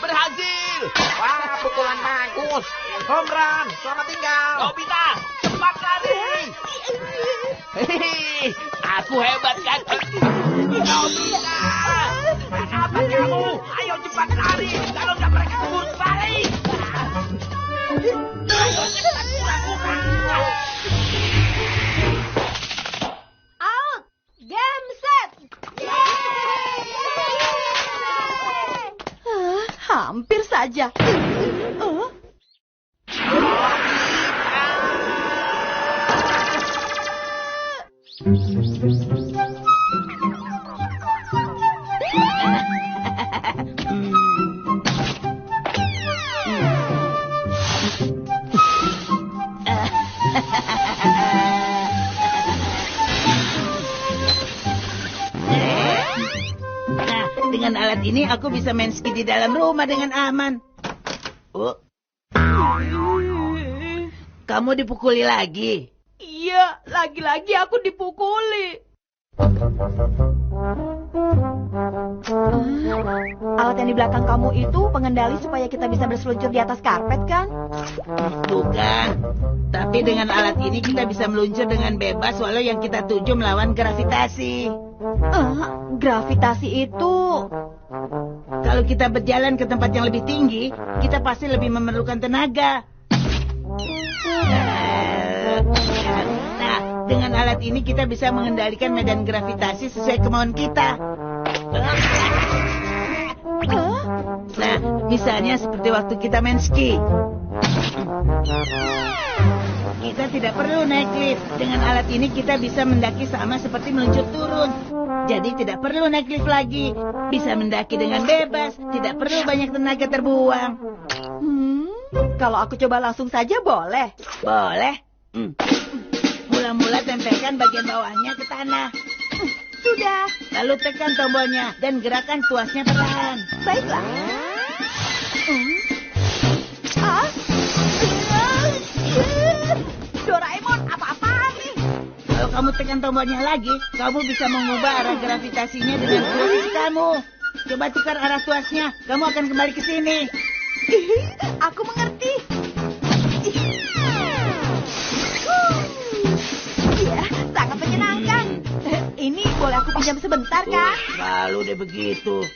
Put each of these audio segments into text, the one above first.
Berhasil. Wah, pukulan bagus. Home run, selamat tinggal. Nobita, cepat lari. Hehehe, aku hebat kan? Nobita, apa kamu? Ayo cepat lari. Kalau nggak mereka keburu balik. Ayo cepat lakukan. Out! Game set! Hampir saja. Dengan alat ini aku bisa main ski di dalam rumah dengan aman. Oh. Kamu dipukuli lagi? Iya, lagi-lagi aku dipukuli. Alat yang di belakang kamu itu pengendali supaya kita bisa berseluncur di atas karpet, kan? Bukan. Tapi dengan alat ini kita bisa meluncur dengan bebas walau yang kita tuju melawan gravitasi. Gravitasi itu... Kalau kita berjalan ke tempat yang lebih tinggi, kita pasti lebih memerlukan tenaga. Nah, dengan alat ini kita bisa mengendalikan medan gravitasi sesuai kemauan kita. Nah, misalnya seperti waktu kita main ski. Kita tidak perlu naik lift. Dengan alat ini kita bisa mendaki sama seperti meluncur turun. Jadi tidak perlu naik lift lagi. Bisa mendaki dengan bebas. Tidak perlu banyak tenaga terbuang. Kalau aku coba langsung saja boleh? Boleh. Mula-mula tempelkan bagian bawahnya ke tanah. Sudah. Lalu tekan tombolnya dan gerakan tuasnya perlahan. Baiklah. Doraemon, apa-apaan nih? Kalau kamu tekan tombolnya lagi, kamu bisa mengubah arah gravitasinya dengan tuas kamu. Coba tukar arah tuasnya, kamu akan kembali ke sini. Aku mengerti. Ya, sangat menyenangkan. Ini boleh aku pinjam sebentar, Kak? Selalu deh begitu.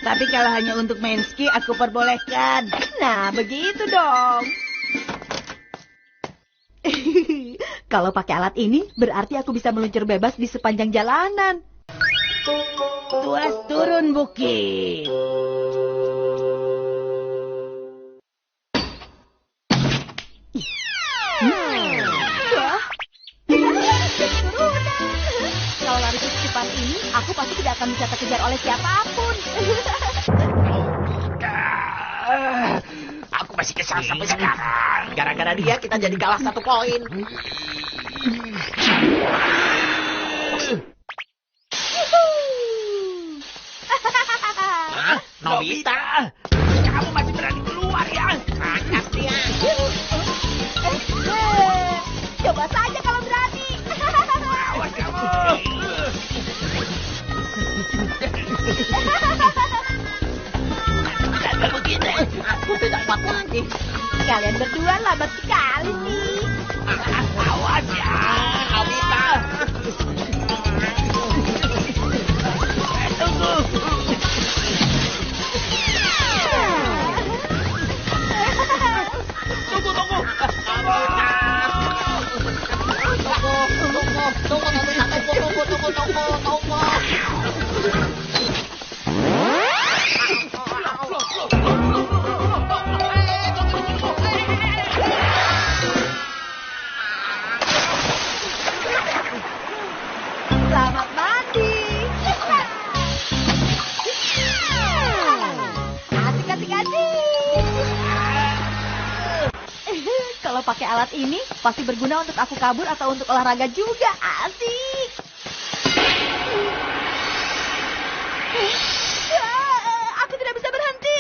Tapi kalau hanya untuk main ski, aku perbolehkan. Nah, begitu dong. Kalau pakai alat ini, berarti aku bisa meluncur bebas di sepanjang jalanan. Tuas turun bukit. Wah, kalau lari secepat ini, aku pasti tidak akan bisa terkejar oleh siapapun. Aku masih kesal sampai sekarang. Gara-gara dia kita jadi kalah 1 poin. Nobita, kamu masih berani keluar ya? Angkat dia. Coba saja kalau berani. Awas kamu. Jangan begitu. Aku tidak kuat lagi. Kalian berdua lambat sekali nih. Awas ya, Nobita. Tunggu. Selamat mandi. Asik. Kalau pakai alat ini, pasti berguna untuk aku kabur atau untuk olahraga juga. Asik. Aku tidak bisa berhenti.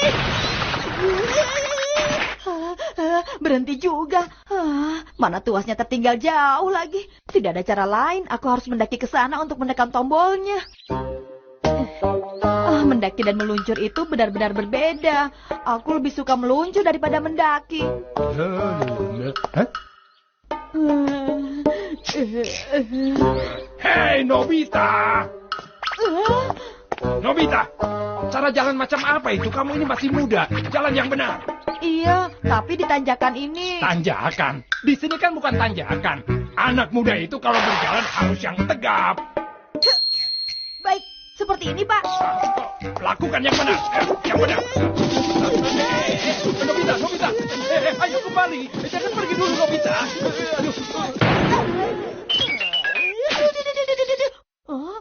Berhenti juga. Mana tuasnya tertinggal jauh lagi. Tidak ada cara lain. Aku harus mendaki ke sana untuk menekan tombolnya. mendaki dan meluncur itu benar-benar berbeda. Aku lebih suka meluncur daripada mendaki. Hah? Hei, Nobita! Nobita, cara jalan macam apa itu? Kamu ini masih muda. Jalan yang benar. Iya, tapi di tanjakan ini... Tanjakan? Di sini kan bukan tanjakan. Anak muda itu kalau berjalan harus yang tegap. Baik, seperti ini, Pak. Lakukan yang benar. Yang benar. Nobita. Ayo kembali. Jangan pergi dulu, Nobita. Oh,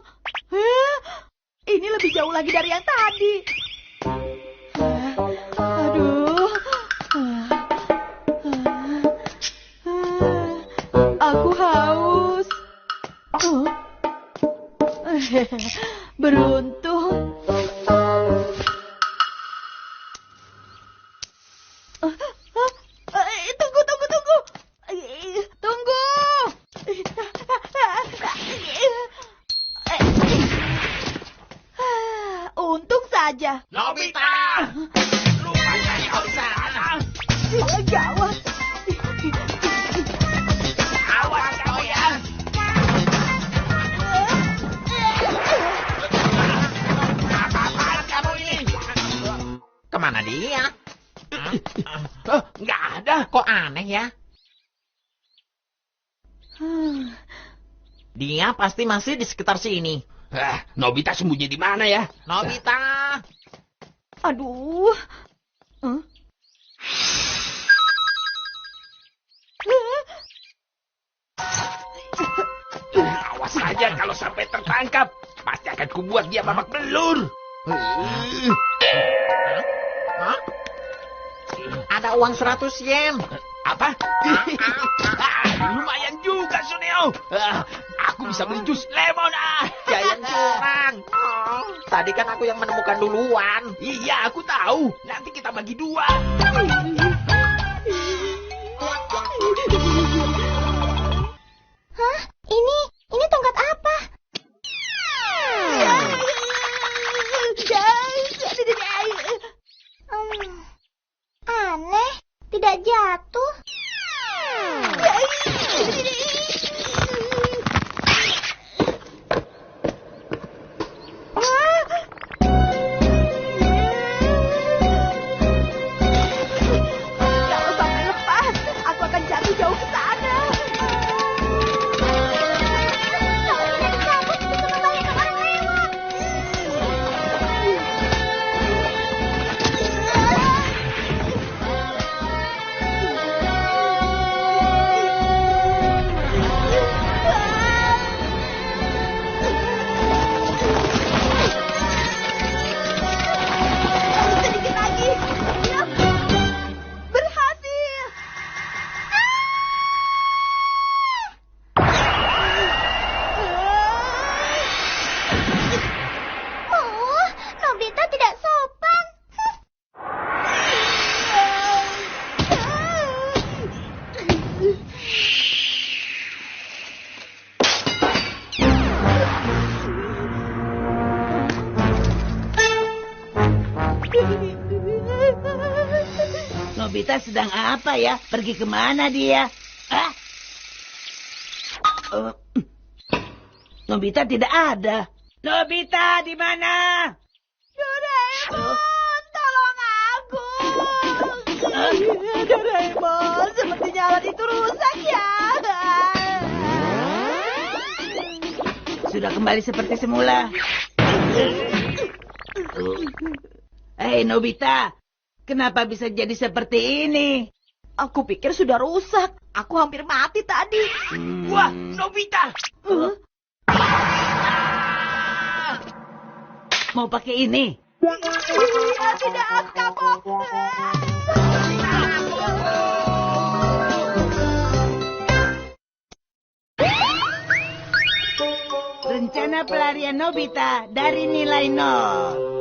ini lebih jauh lagi dari yang tadi. Aduh. Aku haus. Beruntung. Tunggu. Untung saja. Nobita! Lupa dari sana. Gawat. Awas kau ya. Apa-apaan kamu ini? Kemana dia? Nggak ada. Kok aneh ya? Dia pasti masih di sekitar sini. Nobita sembunyi di mana ya? Nobita! Aduh. Awas saja kalau sampai tertangkap. Pasti akan kubuat dia babak belur. Hah? Ada uang 100 yen. Apa? Lumayan juga, Suneo. Aku bisa beli jus lemon. Jangan curang. Tadi kan aku yang menemukan duluan. Iya, aku tahu. Nanti kita bagi 2. Hah? Ini tongkat apa? Aneh, tidak jatuh. Kalau sampai lepas, aku akan jatuh jauh ke sana. Kalau tidak dicabut, bisa membahayakan orang lewat. Sedikit lagi. Berhasil. Oh, Nobita tidak sopan. Nobita sedang apa ya? Pergi kemana dia? Ah? Nobita tidak ada. Nobita di mana? Doraemon, tolong aku. Doraemon, sepertinya alat itu rusak ya. Sudah kembali seperti semula. Hei Nobita, kenapa bisa jadi seperti ini? Aku pikir sudah rusak. Aku hampir mati tadi. Wah, Nobita! Mau pakai ini? Tidak, aku kapok. Rencana pelarian Nobita dari nilai 0.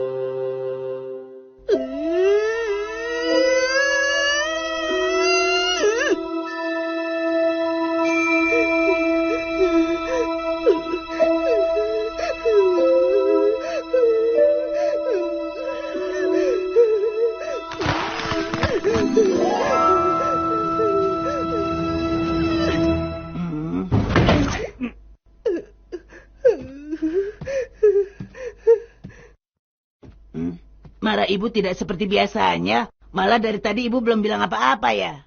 Marah ibu tidak seperti biasanya. Malah dari tadi ibu belum bilang apa-apa ya.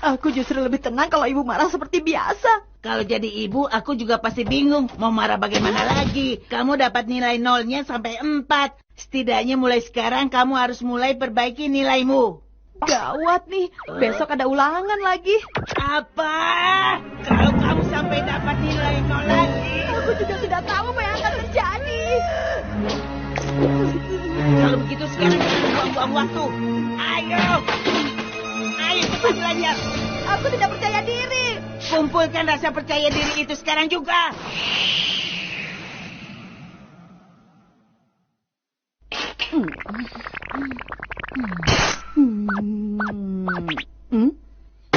Aku justru lebih tenang kalau ibu marah seperti biasa. Kalau jadi ibu, aku juga pasti bingung. Mau marah bagaimana lagi? Kamu dapat nilai 0-nya sampai 4. Setidaknya mulai sekarang kamu harus mulai perbaiki nilaimu. Gawat nih, besok ada ulangan lagi. Apa? Kalau kamu sampai dapat nilai 0 lagi. Aku juga tidak tahu apa yang akan terjadi. Kalau begitu sekarang kita buang-buang waktu. Ayo cepat belajar. Aku tidak percaya diri. Kumpulkan rasa percaya diri itu sekarang juga.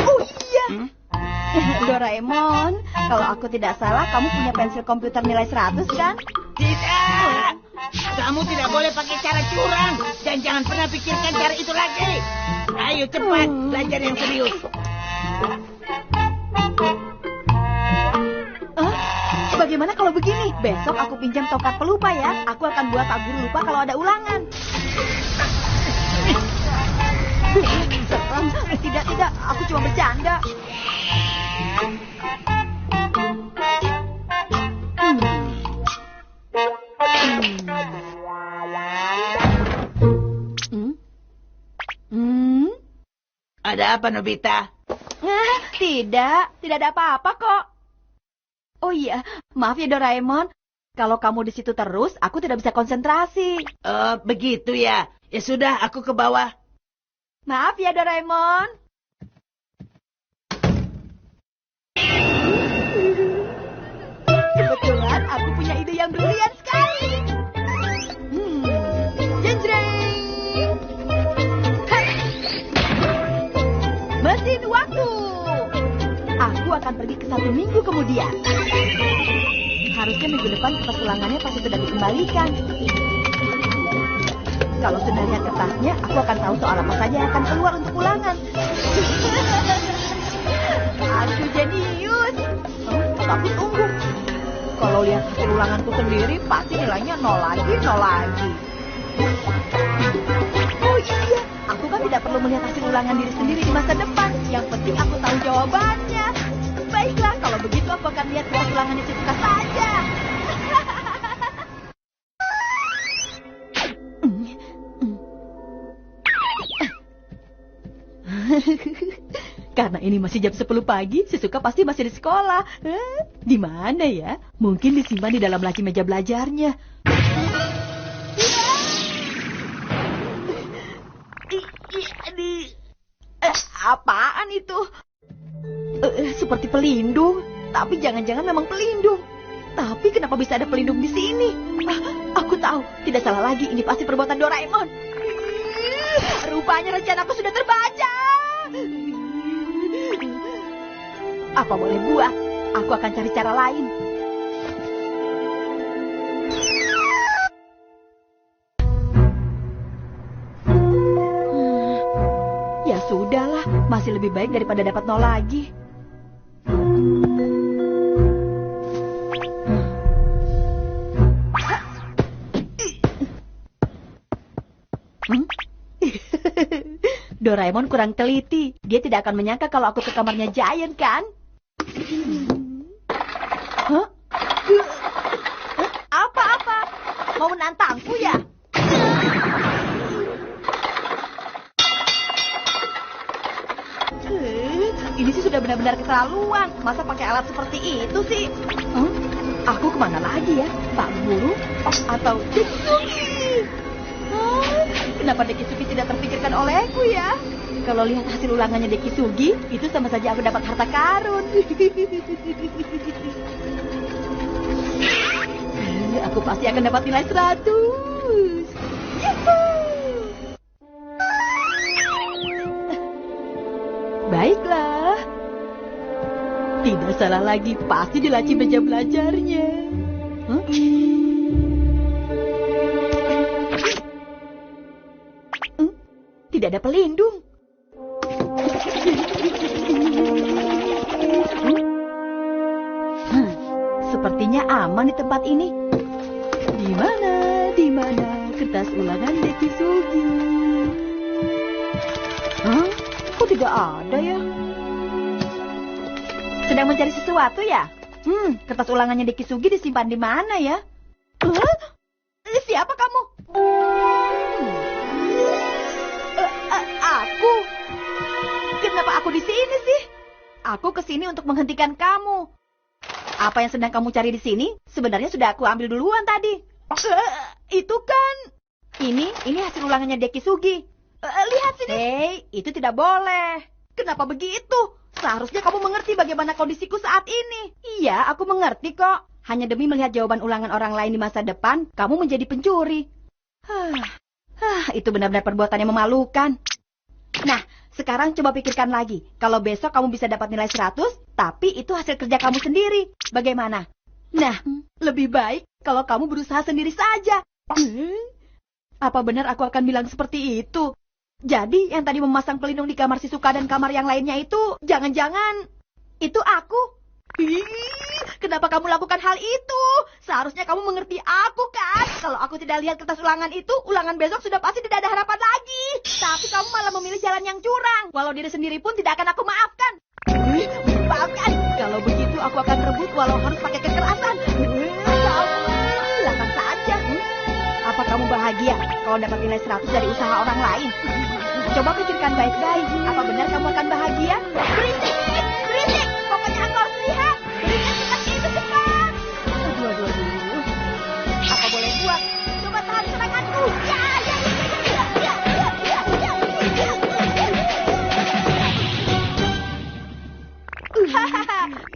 Oh iya. Doraemon, kalau aku tidak salah kamu punya pensil komputer nilai 100 kan? Tidak. Kamu tidak boleh pakai cara curang. Dan jangan pernah pikirkan cara itu lagi. Ayo cepat, belajar yang serius. Bagaimana kalau begini? Besok aku pinjam tongkat pelupa ya. Aku akan buat Pak Guru lupa kalau ada ulangan. Serem. Tidak. Aku cuma bercanda. Ada apa, Nobita? Tidak ada apa-apa kok. Oh iya, maaf ya Doraemon. Kalau kamu di situ terus, aku tidak bisa konsentrasi. Begitu ya. Ya sudah, aku ke bawah. Maaf ya Doraemon. Kebetulan aku punya ide yang brilian sekali. Jeng-jeng. Mesin waktu. Aku akan pergi ke 1 minggu kemudian. Harusnya minggu depan kertas ulangannya pasti sudah dikembalikan. Kalau sudah lihat kertasnya, aku akan tahu soal apa saja yang akan keluar untuk ulangan. Aku jenius. Tapi tunggu. Kalau lihat hasil ulanganku sendiri, pasti nilainya 0 lagi. Oh iya, aku kan tidak perlu melihat hasil ulangan diri sendiri di masa depan. Yang penting aku tahu jawabannya. Baiklah, kalau begitu aku akan lihat kertas ulangannya Shizuka saja. Karena ini masih jam 10 pagi, Shizuka pasti masih di sekolah. Di mana ya? Mungkin disimpan di dalam laci meja belajarnya. Apaan itu? Seperti pelindung. Tapi jangan-jangan memang pelindung. Tapi kenapa bisa ada pelindung di sini? Aku tahu, tidak salah lagi. Ini pasti perbuatan Doraemon. Rupanya rencanaku sudah terbaca. Apa boleh buat? Aku akan cari cara lain. Ya sudahlah, masih lebih baik daripada dapat 0 lagi. Doraemon kurang teliti. Dia tidak akan menyangka kalau aku ke kamarnya Giant, kan? Apa-apa? Mau menantangku ya? Ini sih sudah benar-benar keterlaluan. Masa pakai alat seperti itu sih? Aku kemana lagi ya? Pak Guru? Atau Dekisugi? Kenapa Dekisugi tidak terpikirkan olehku ya? Kalau lihat hasil ulangannya Dekisugi, itu sama saja aku dapat harta karun. Aku pasti akan dapat nilai 100. Yuhuu! Baiklah. Tidak salah lagi, pasti di laci meja belajarnya. Tidak ada pelindung. Sepertinya aman di tempat ini. Di mana kertas ulangan Deki Sugi? Hah? Kok tidak ada ya? Sedang mencari sesuatu ya? Kertas ulangannya Deki Sugi disimpan di mana ya? Siapa kamu? Aku? Kenapa aku di sini sih? Aku kesini untuk menghentikan kamu. Apa yang sedang kamu cari di sini sebenarnya sudah aku ambil duluan tadi. Itu kan. Ini hasil ulangannya Deki Sugi. Lihat sini. Hei, itu tidak boleh. Kenapa begitu? Seharusnya kamu mengerti bagaimana kondisiku saat ini. Iya, aku mengerti kok. Hanya demi melihat jawaban ulangan orang lain di masa depan, kamu menjadi pencuri. Itu benar-benar perbuatan yang memalukan. Nah, sekarang coba pikirkan lagi. Kalau besok kamu bisa dapat nilai 100, tapi itu hasil kerja kamu sendiri. Bagaimana? Nah, lebih baik kalau kamu berusaha sendiri saja. Apa benar aku akan bilang seperti itu? Jadi, yang tadi memasang pelindung di kamar si Suka dan kamar yang lainnya itu, jangan-jangan itu aku? Kenapa kamu lakukan hal itu? Seharusnya kamu mengerti aku kan? Kalau aku tidak lihat kertas ulangan itu, ulangan besok sudah pasti tidak ada harapan lagi. Tapi kamu malah memilih jalan yang curang. Walau diri sendiri pun tidak akan aku maafkan. Maafkan. Kalau begitu aku akan rebut walau harus pakai kekerasan. Silakan saja. Apa kamu bahagia kalau dapat nilai 100 dari usaha orang lain? Coba pikirkan baik-baik. Apa benar kamu akan bahagia? Berisik! Berisik! Pokoknya aku harus lihat. Berisik seperti itu cepat. Aduh. Apa boleh buat? Coba tahan seranganku. Ya.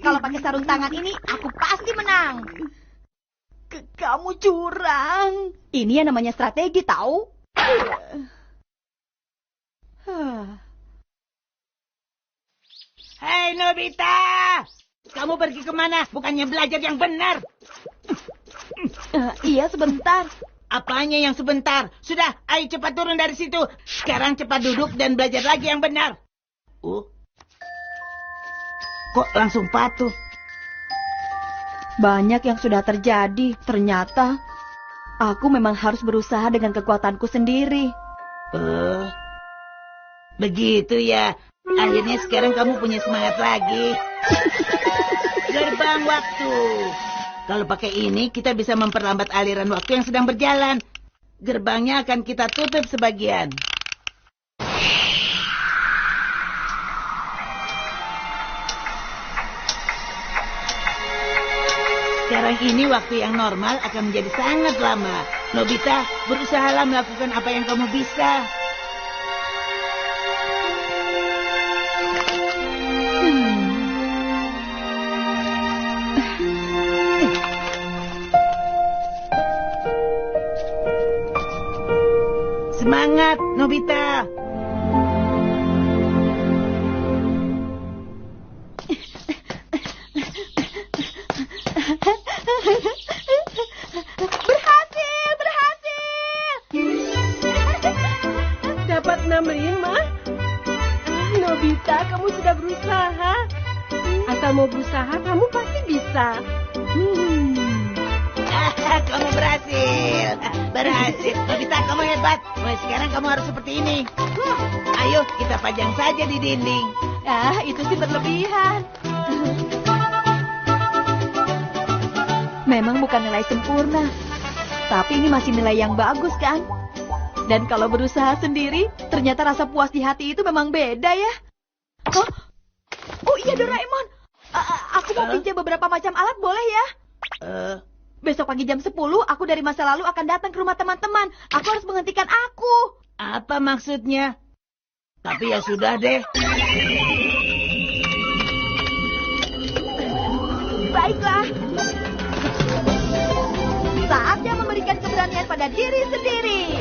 Kalau pakai sarung tangan ini, aku pasti menang. Kamu curang. Ini yang namanya strategi, tahu? Hei Nobita, kamu pergi kemana? Bukannya belajar yang benar. Iya, sebentar. Apanya yang sebentar? Sudah, ayo cepat turun dari situ. Sekarang cepat duduk dan belajar lagi yang benar. Kok langsung patuh? Banyak yang sudah terjadi. Ternyata aku memang harus berusaha dengan kekuatanku sendiri. Begitu ya. Akhirnya sekarang kamu punya semangat lagi. Gerbang waktu. Kalau pakai ini, kita bisa memperlambat aliran waktu yang sedang berjalan. Gerbangnya akan kita tutup sebagian. Sekarang ini waktu yang normal akan menjadi sangat lama. Nobita, berusahalah melakukan apa yang kamu bisa. Semangat, Nobita. Dapat 65. Nobita, kamu sudah berusaha. Asal mau berusaha, kamu pasti bisa. Kamu berhasil. Berhasil. Nobita, kamu hebat. Mulai sekarang kamu harus seperti ini. Ayo, kita pajang saja di dinding. Itu sih berlebihan. Memang bukan nilai sempurna. Tapi ini masih nilai yang bagus kan? Dan kalau berusaha sendiri, ternyata rasa puas di hati itu memang beda ya. Oh iya Doraemon. Aku mau pinjam beberapa macam alat, boleh ya? Besok pagi jam 10, aku dari masa lalu akan datang ke rumah teman-teman. Aku harus menghentikan aku. Apa maksudnya? Tapi ya sudah deh. Baiklah. Saatnya memberikan keberanian pada diri sendiri.